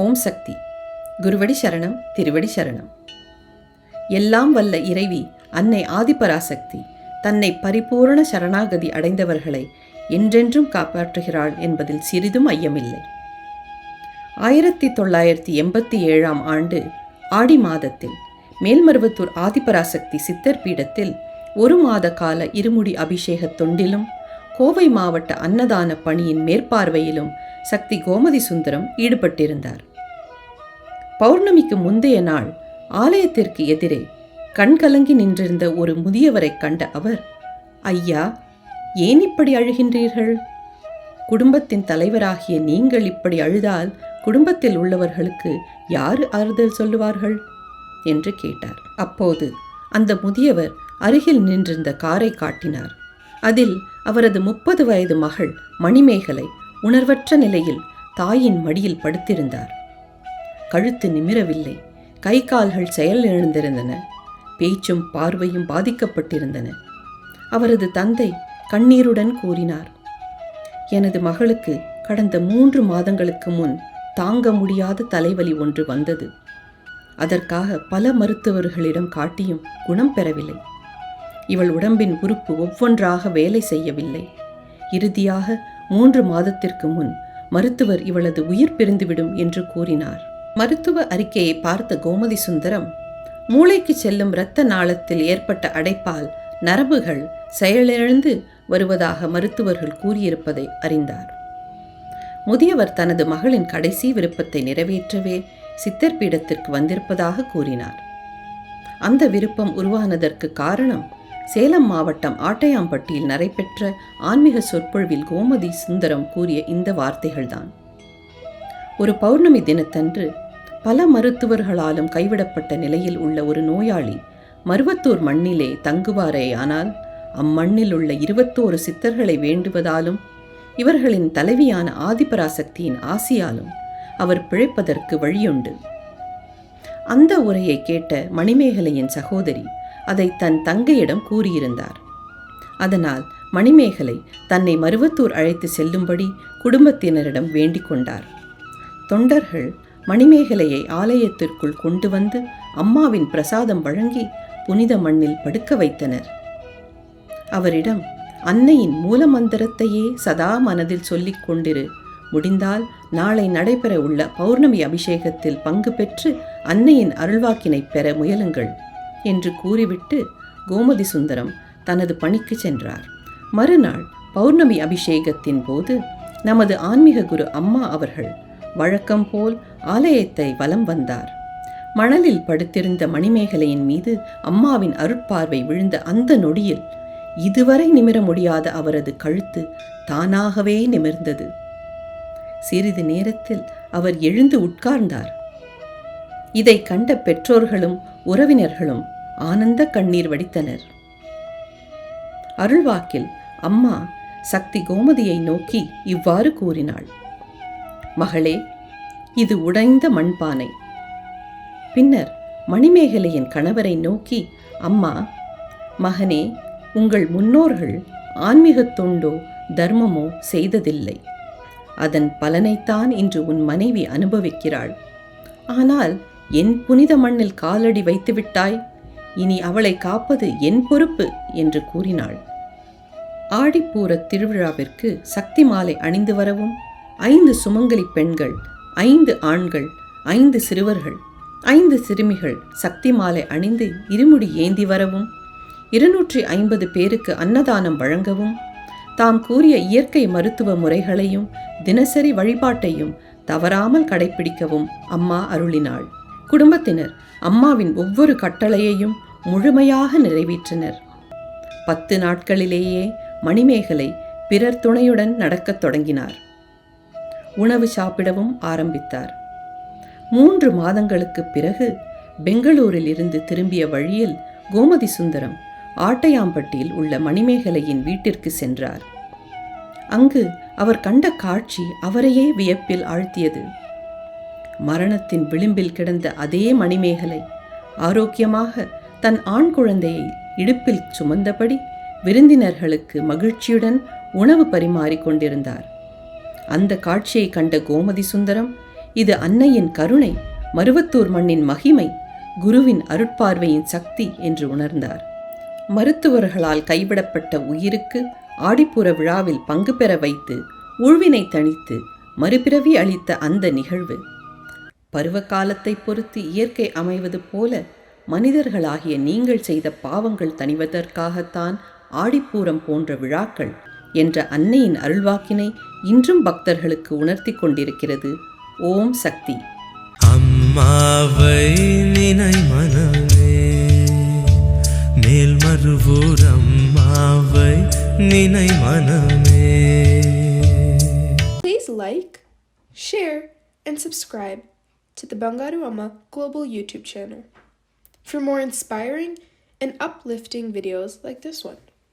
ஓம் சக்தி. குருவடி சரணம், திருவடி சரணம். எல்லாம் வல்ல இறைவி அன்னை ஆதிபராசக்தி தன்னை பரிபூரண சரணாகதி அடைந்தவர்களை என்றென்றும் காப்பாற்றுகிறாள் என்பதில் சிறிதும் ஐயமில்லை. 1987 ஆண்டு ஆடி மாதத்தில் மேல்மருவத்தூர் ஆதிபராசக்தி சித்தர் பீடத்தில் 1 மாத கால இருமுடி அபிஷேக தொண்டிலும் கோவை மாவட்ட அன்னதான பணியின் மேற்பார்வையிலும் சக்தி கோமதி சுந்தரம் ஈடுபட்டிருந்தார். பௌர்ணமிக்கு முந்தைய நாள் ஆலயத்திற்கு எதிரே கண்கலங்கி நின்றிருந்த ஒரு முதியவரை கண்ட அவர், ஐயா, ஏன் இப்படி அழுகின்றீர்கள்? குடும்பத்தின் தலைவராகிய நீங்கள் இப்படி அழுதால் குடும்பத்தில் உள்ளவர்களுக்கு யார் ஆறுதல் சொல்லுவார்கள் என்று கேட்டார். அப்போது அந்த முதியவர் அருகில் நின்றிருந்த காரை காட்டினார். அதில் அவரது 30 வயது மகள் மணிமேகலை உணர்வற்ற நிலையில் தாயின் மடியில் படுத்திருந்தார். கழுத்து நிமிரவில்லை, கை கால்கள் செயலிழந்திருந்தன, பேச்சும் பார்வையும் பாதிக்கப்பட்டிருந்தன. அவரது தந்தை கண்ணீருடன் கூறினார், எனது மகளுக்கு கடந்த 3 மாதங்களுக்கு முன் தாங்க முடியாத தலைவலி ஒன்று வந்தது. அதற்காக பல மருத்துவர்களிடம் காட்டியும் குணம் பெறவில்லை. இவள் உடம்பின் உறுப்பு ஒவ்வொன்றாக வேலை செய்யவில்லை. இறுதியாக 3 மாதத்திற்கு முன் மருத்துவர் இவளது உயிர் பிரிந்துவிடும் என்று கூறினார். மருத்துவ அறிக்கையை பார்த்த கோமதி சுந்தரம், மூளைக்கு செல்லும் இரத்த நாளத்தில் ஏற்பட்ட அடைப்பால் நரம்புகள் செயலிழந்து வருவதாக மருத்துவர்கள் கூறியிருப்பதை அறிந்தார். முதியவர் தனது மகளின் கடைசி விருப்பத்தை நிறைவேற்றவே சித்தர் பீடத்திற்கு வந்திருப்பதாக கூறினார். அந்த விருப்பம் உருவானதற்கு காரணம் சேலம் மாவட்டம் ஆட்டையாம்பட்டியில் நடைபெற்ற ஆன்மீக சொற்பொழிவில் கோமதி சுந்தரம் கூறிய இந்த வார்த்தைகள்தான். ஒரு பௌர்ணமி தினத்தன்று பல மருத்துவர்களாலும் கைவிடப்பட்ட நிலையில் உள்ள ஒரு நோயாளி மருவத்தூர் மண்ணிலே தங்குவாரேயானால் அம்மண்ணில் உள்ள 21 சித்தர்களை வேண்டுவதாலும் இவர்களின் தலைவியான ஆதிபராசக்தியின் ஆசியாலும் அவர் பிழைப்பதற்கு வழியுண்டு. அந்த உரையை கேட்ட மணிமேகலையின் சகோதரி அதை தன் தங்கையிடம் கூறியிருந்தார். அதனால் மணிமேகலை தன்னை மருவத்தூர் அழைத்து செல்லும்படி குடும்பத்தினரிடம் வேண்டிக் கொண்டார். தொண்டர்கள் மணிமேகலையை ஆலயத்திற்குள் கொண்டு வந்து அம்மாவின் பிரசாதம் வழங்கி புனித மண்ணில் படுக்க வைத்தனர். அவரிடம், அன்னையின் மூலமந்திரத்தையே சதா மனதில் சொல்லிக் கொண்டிரு, முடிந்தால் நாளை நடைபெற உள்ள பௌர்ணமி அபிஷேகத்தில் பங்கு பெற்று அன்னையின் அருள்வாக்கினை பெற முயலுங்கள் என்று கூறிவிட்டு கோமதி சுந்தரம் தனது பணிக்கு சென்றார். மறுநாள் பௌர்ணமி அபிஷேகத்தின் போது நமது ஆன்மீக குரு அம்மா அவர்கள் வழக்கம் போல் ஆலயத்தை வலம் வந்தார். மணலில் படுத்திருந்த மணிமேகலையின் மீது அம்மாவின் அருட்பார்வை விழுந்த அந்த நொடியில் இதுவரை நிமிர முடியாத அவரது கழுத்து தானாகவே நிமிர்ந்தது. சிறிது நேரத்தில் அவர் எழுந்து உட்கார்ந்தார். இதை கண்ட பெற்றோர்களும் உறவினர்களும் ஆனந்த கண்ணீர் வடித்தனர். அருள்வாக்கில் அம்மா சக்தி கோமதியை நோக்கி இவ்வாறு கூறினாள், மகளே, இது உடைந்த மண்பானை. பின்னர் மணிமேகலையின் கணவரை நோக்கி, அம்மா, மகனே, உங்கள் முன்னோர்கள் ஆன்மீகத் தொண்டோ தர்மமோ செய்ததில்லை. அதன் பலனைத்தான் இன்று உன் மனைவி அனுபவிக்கிறாள். ஆனால் என் புனித மண்ணில் காலடி வைத்துவிட்டாய், இனி அவளை காப்பது என் பொறுப்பு என்று கூறினாள். ஆடிப்பூர திருவிழாவிற்கு சக்தி மாலை அணிந்து வரவும் 5 சுமங்கலி பெண்கள், 5 ஆண்கள், 5 சிறுவர்கள், 5 சிறுமிகள் சக்தி மாலை அணிந்து இருமுடி ஏந்தி வரவும் 250 பேருக்கு அன்னதானம் வழங்கவும் தாம் கூறிய இயற்கை மருத்துவ முறைகளையும் தினசரி வழிபாட்டையும் தவறாமல் கடைபிடிக்கவும் அம்மா அருளினாள். குடும்பத்தினர் அம்மாவின் ஒவ்வொரு கட்டளையையும் முழுமையாக நிறைவேற்றினர். 10 நாட்களிலேயே மணிமேகலை பிறர் துணையுடன் நடக்கத் தொடங்கினார். உணவு சாப்பிடவும் ஆரம்பித்தார். 3 மாதங்களுக்கு பிறகு பெங்களூரில் இருந்து திரும்பிய வழியில் கோமதி சுந்தரம் ஆட்டையாம்பட்டியில் உள்ள மணிமேகலையின் வீட்டிற்கு சென்றார். அங்கு அவர் கண்ட காட்சி அவரையே வியப்பில் ஆழ்த்தியது. மரணத்தின் விளிம்பில் கிடந்த அதே மணிமேகலை ஆரோக்கியமாக தன் ஆண் குழந்தையை இடுப்பில் சுமந்தபடி விருந்தினர்களுக்கு மகிழ்ச்சியுடன் உணவு பரிமாறிக் கொண்டிருந்தார். அந்த காட்சியை கண்ட கோமதி சுந்தரம் இது அன்னையின் கருணை, மருவத்தூர் மண்ணின் மகிமை, குருவின் அருட்பார்வையின் சக்தி என்று உணர்ந்தார். மருத்துவர்களால் கைவிடப்பட்ட உயிருக்கு ஆடிப்பூர விழாவில் பங்கு பெற வைத்து ஊழ்வினை தணித்து மறுபிறவி அளித்த அந்த நிகழ்வு, பருவகாலத்தை பொறுத்து இயற்கை அமைவது போல மனிதர்களாகிய நீங்கள் செய்த பாவங்கள் தணிவதற்காகத்தான் ஆடிப்பூரம் போன்ற விழாக்கள் என்ற அன்னையின் அருள்வாக்கினை இன்றும் பக்தர்களுக்கு உணர்த்தி கொண்டிருக்கிறது. ஓம் சக்தி. அம்மாவை நினை மனமே, மேல்மருவூர் அம்மாவை நினை மனமே. Please like, share, and subscribe to the Bangaru Amma Global YouTube channel for more inspiring and uplifting videos like this one.